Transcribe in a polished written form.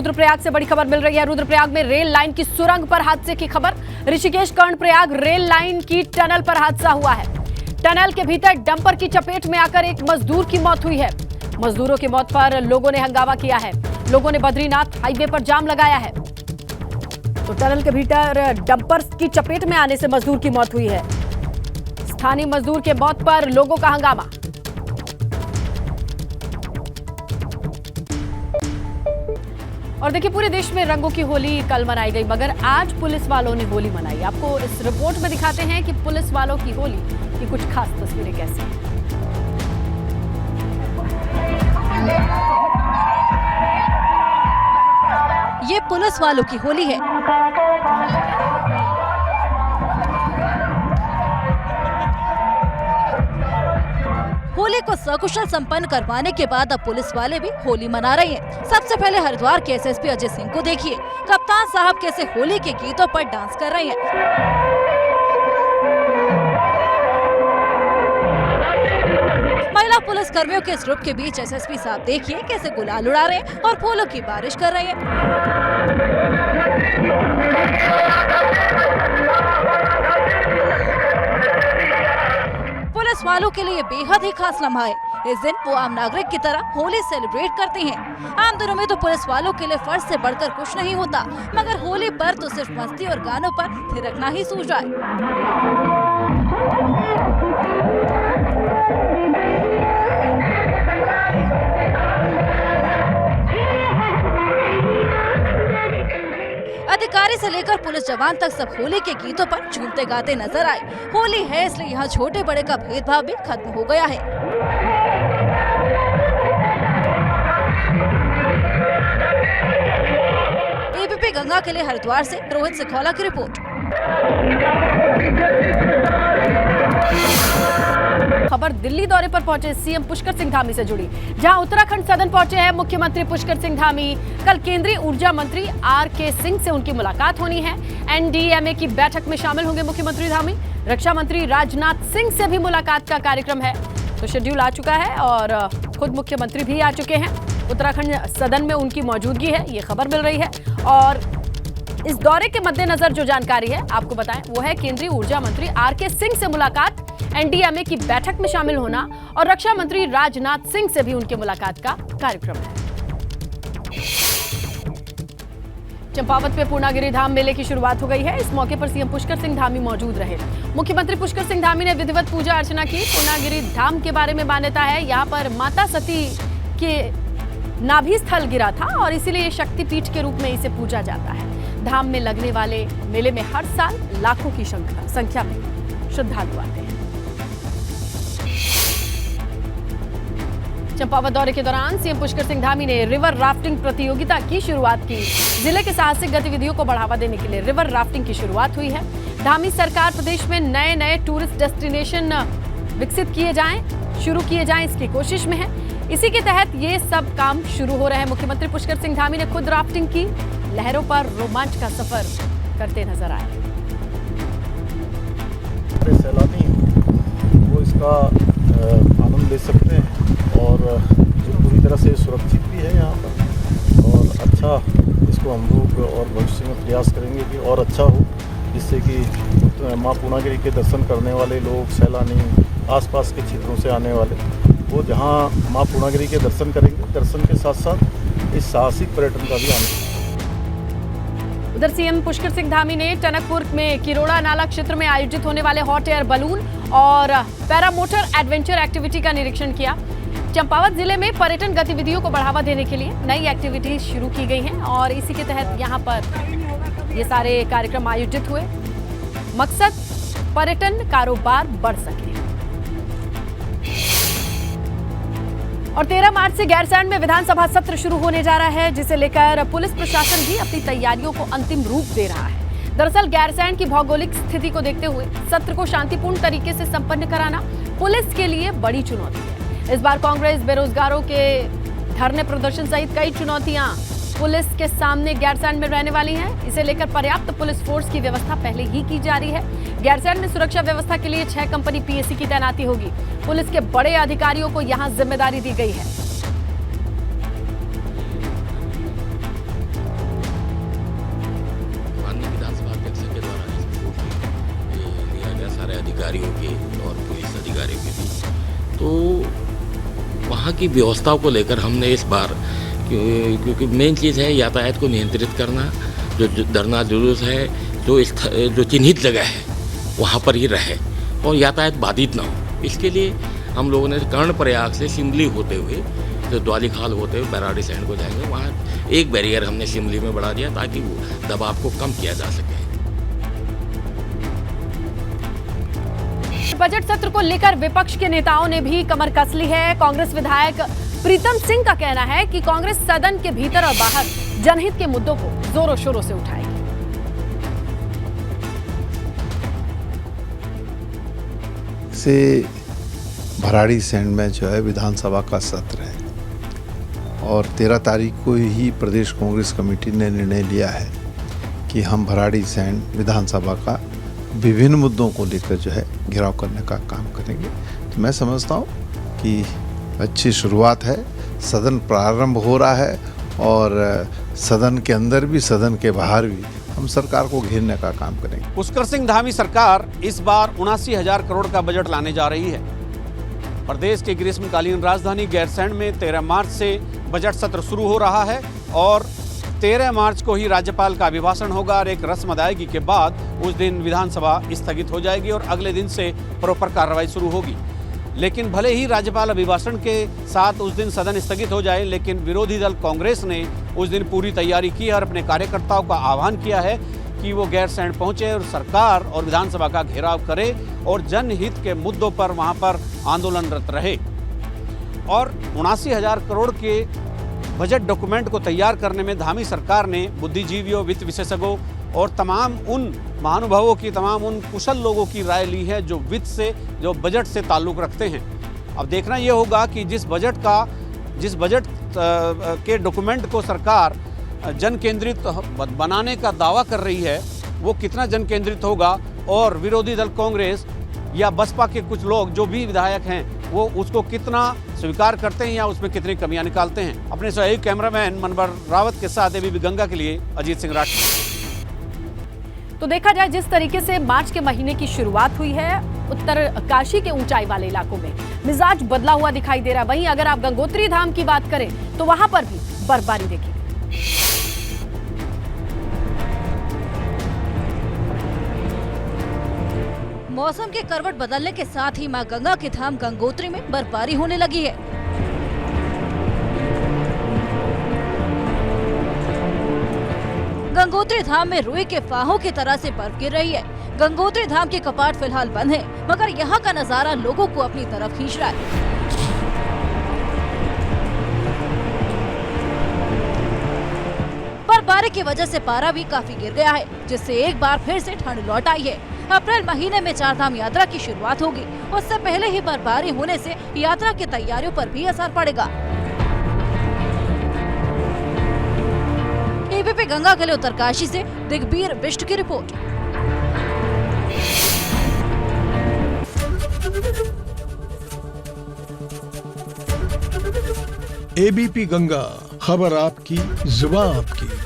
रुद्रप्रयाग से बड़ी खबर मिल रही है। रुद्रप्रयाग में रेल लाइन की सुरंग पर हादसे की खबर। ऋषिकेश कर्णप्रयाग रेल लाइन की टनल पर हादसा हुआ है। टनल के भीतर डंपर की चपेट में आकर एक मजदूर की मौत हुई है। मजदूरों की मौत पर लोगों ने हंगामा किया है। लोगों ने बद्रीनाथ हाईवे पर जाम लगाया है। तो टनल के भीतर डंपर की चपेट में आने से मजदूर की मौत हुई है। स्थानीय मजदूर के मौत पर लोगों का हंगामा। और देखिए, पूरे देश में रंगों की होली कल मनाई गई, मगर आज पुलिस वालों ने होली मनाई। आपको इस रिपोर्ट में दिखाते हैं कि पुलिस वालों की होली की कुछ खास तस्वीरें कैसी हैं। ये पुलिस वालों की होली है। होली को सकुशल संपन्न करवाने के बाद अब पुलिस वाले भी होली मना रहे हैं। सबसे पहले हरिद्वार के एसएसपी अजय सिंह को देखिए, कप्तान साहब कैसे होली के गीतों पर डांस कर रहे हैं। महिला पुलिस कर्मियों के इस ग्रुप के बीच एसएसपी साहब देखिए कैसे गुलाल उड़ा रहे हैं और फूलों की बारिश कर रहे हैं। पुलिस वालों के लिए बेहद ही खास लम्हा है। इस दिन वो आम नागरिक की तरह होली सेलिब्रेट करते हैं। आम दिनों में तो पुलिस वालों के लिए फर्ज से बढ़कर कुछ नहीं होता, मगर होली पर तो सिर्फ मस्ती और गानों पर थिरकना ही सूझ रहा है। अधिकारी से लेकर पुलिस जवान तक सब होली के गीतों पर झूमते गाते नजर आए। होली है इसलिए यहाँ छोटे बड़े का भेदभाव भी खत्म हो गया है। एबीपी गंगा के लिए हरिद्वार से रोहित सिखौला की रिपोर्ट। खबर दिल्ली दौरे पर पहुंचे सीएम पुष्कर सिंह धामी से जुड़ी, जहां उत्तराखंड सदन पहुंचे हैं मुख्यमंत्री पुष्कर सिंह धामी। कल केंद्रीय ऊर्जा मंत्री आरके सिंह से उनकी मुलाकात होनी है। एनडीएमए की बैठक में शामिल होंगे मुख्यमंत्री धामी। रक्षा मंत्री राजनाथ सिंह से भी मुलाकात का कार्यक्रम है। तो शेड्यूल आ चुका है और खुद मुख्यमंत्री भी आ चुके हैं। उत्तराखंड सदन में उनकी मौजूदगी है, ये खबर मिल रही है। और इस दौरे के मद्देनजर जो जानकारी है आपको बताएं, वो है केंद्रीय ऊर्जा मंत्री आरके सिंह से मुलाकात, एनडीएमए की बैठक में शामिल होना और रक्षा मंत्री राजनाथ सिंह से भी उनके मुलाकात का कार्यक्रम है। चंपावत में पूर्णागिरि धाम मेले की शुरुआत हो गई है। इस मौके पर सीएम पुष्कर सिंह धामी मौजूद रहे। मुख्यमंत्री पुष्कर सिंह धामी ने विधिवत पूजा अर्चना की। पूर्णागिरि धाम के बारे में मान्यता है, यहाँ पर माता सती के नाभि स्थल गिरा था और इसीलिए शक्तिपीठ के रूप में इसे पूजा जाता है। धाम में लगने वाले मेले में हर साल लाखों की संख्या में श्रद्धालु आते हैं। चंपावत दौरे के दौरान सीएम पुष्कर सिंह धामी ने रिवर राफ्टिंग प्रतियोगिता की शुरुआत की। जिले के साहसिक गतिविधियों को बढ़ावा देने के लिए रिवर राफ्टिंग की शुरुआत हुई है। धामी सरकार प्रदेश में नए नए टूरिस्ट डेस्टिनेशन विकसित किए जाएं, शुरू किए जाएं, इसकी कोशिश में है। इसी के तहत ये सब काम शुरू हो रहे हैं। मुख्यमंत्री पुष्कर सिंह धामी ने खुद राफ्टिंग की। लहरों पर रोमांच का सफर करते नजर आए। सैलानी वो इसका आनंद ले सकते हैं और जो पूरी तरह से सुरक्षित भी है यहाँ पर, और अच्छा इसको हम लोग और भविष्य में प्रयास करेंगे कि और अच्छा हो, जिससे कि माँ पूर्णागिरि के दर्शन करने वाले लोग, सैलानी, आसपास के क्षेत्रों से आने वाले, वो जहाँ माँ पूर्णागिरि के दर्शन करेंगे, दर्शन के साथ साथ इस साहसिक पर्यटन का भी आनंद। उधर सीएम पुष्कर सिंह धामी ने टनकपुर में किरोड़ा नाला क्षेत्र में आयोजित होने वाले हॉट एयर बलून और पैरामोटर एडवेंचर एक्टिविटी का निरीक्षण किया। चंपावत जिले में पर्यटन गतिविधियों को बढ़ावा देने के लिए नई एक्टिविटीज शुरू की गई हैं और इसी के तहत यहां पर ये सारे कार्यक्रम आयोजित हुए। मकसद पर्यटन कारोबार बढ़ सके। और 13 मार्च से गैरसैंण में विधानसभा सत्र शुरू होने जा रहा है, जिसे लेकर पुलिस प्रशासन भी अपनी तैयारियों को अंतिम रूप दे रहा है। दरअसल गैरसैंण की भौगोलिक स्थिति को देखते हुए सत्र को शांतिपूर्ण तरीके से संपन्न कराना पुलिस के लिए बड़ी चुनौती है। इस बार कांग्रेस, बेरोजगारों के धरने प्रदर्शन सहित कई चुनौतियां पुलिस के सामने गैरसैंण में रहने वाली हैं। इसे लेकर पर्याप्त पुलिस फोर्स की व्यवस्था पहले ही की जा रही है। गैरसैंण में सुरक्षा व्यवस्था के लिए 6 कंपनी पीएसी की तैनाती होगी। पुलिस के बड़े अधिकारियों को यहां जिम्मेदारी दी गई है। की व्यवस्थाओं को लेकर हमने इस बार, क्योंकि मेन चीज़ है यातायात को नियंत्रित करना, जो धरना जुलूस है, जो चिन्हित जगह है वहाँ पर ही रहे और यातायात बाधित ना हो। इसके लिए हम लोगों ने कर्णप्रयाग से सिमली होते हुए, जो द्वालीखाल होते हुए बैराड़ी सैंड को जाएंगे, वहाँ एक बैरियर हमने सिमली में बढ़ा दिया ताकि वो दबाव को कम किया जा सके। बजट सत्र को लेकर विपक्ष के नेताओं ने भी कमर कस ली है। कांग्रेस विधायक प्रीतम सिंह का कहना है कि कांग्रेस सदन के भीतर और बाहर जनहित के मुद्दों को जोरों शोरों से उठाएगी। से भराड़ी सैंड में जो है विधानसभा का सत्र है और 13 तारीख को ही प्रदेश कांग्रेस कमेटी ने निर्णय लिया है कि हम भराड़ी सैंड विधानसभा का विभिन्न मुद्दों को लेकर जो है घेराव करने का काम करेंगे। तो मैं समझता हूँ कि अच्छी शुरुआत है, सदन प्रारंभ हो रहा है और सदन के अंदर भी सदन के बाहर भी हम सरकार को घेरने का काम करेंगे। पुष्कर सिंह धामी सरकार इस बार 79,000 करोड़ का बजट लाने जा रही है। प्रदेश के ग्रीष्मकालीन राजधानी गैरसैंण में 13 मार्च से बजट सत्र शुरू हो रहा है और 13 मार्च को ही राज्यपाल का अभिभाषण होगा और एक रस्म अदायगी के बाद उस दिन विधानसभा स्थगित हो जाएगी और अगले दिन से प्रॉपर कार्रवाई शुरू होगी। लेकिन भले ही राज्यपाल अभिभाषण के साथ उस दिन सदन स्थगित हो जाए, लेकिन विरोधी दल कांग्रेस ने उस दिन पूरी तैयारी की है और अपने कार्यकर्ताओं का आह्वान किया है कि वो गैरसैंण पहुंचे और सरकार और विधानसभा का घेराव करे और जनहित के मुद्दों पर वहां पर आंदोलनरत रहे। और 79,000 करोड़ के बजट डॉक्यूमेंट को तैयार करने में धामी सरकार ने बुद्धिजीवियों, वित्त विशेषज्ञों और तमाम उन महानुभावों की, तमाम उन कुशल लोगों की राय ली है जो वित्त से, जो बजट से ताल्लुक़ रखते हैं। अब देखना ये होगा कि जिस बजट के डॉक्यूमेंट को सरकार जन केंद्रित बनाने का दावा कर रही है वो कितना जन केंद्रित होगा और विरोधी दल कांग्रेस या बसपा के कुछ लोग जो भी विधायक हैं वो उसको कितना स्वीकार करते हैं या उसमें कितनी कमियां निकालते हैं। अपने सहयोगी कैमरामैन मनवर रावत के साथ एबीपी गंगा के लिए अजीत सिंह राठौर। तो देखा जाए जिस तरीके से मार्च के महीने की शुरुआत हुई है, उत्तर काशी के ऊंचाई वाले इलाकों में मिजाज बदला हुआ दिखाई दे रहा है। वहीं अगर आप गंगोत्री धाम की बात करें तो वहां पर भी बर्फबारी देखी। मौसम के करवट बदलने के साथ ही मां गंगा के धाम गंगोत्री में बर्फबारी होने लगी है। गंगोत्री धाम में रुई के फाहों की तरह से बर्फ गिर रही है। गंगोत्री धाम के कपाट फिलहाल बंद है, मगर यहाँ का नजारा लोगों को अपनी तरफ खींच रहा है। बर्फबारी की वजह से पारा भी काफी गिर गया है, जिससे एक बार फिर से ठंड लौट आई है। अप्रैल महीने में चारधाम यात्रा की शुरुआत होगी, उससे पहले ही बर्फबारी होने से यात्रा की तैयारियों पर भी असर पड़ेगा। एबीपी गंगा के लिए उत्तरकाशी से दिग्बीर बिष्ट की रिपोर्ट। एबीपी गंगा, खबर आपकी, जुबान आपकी।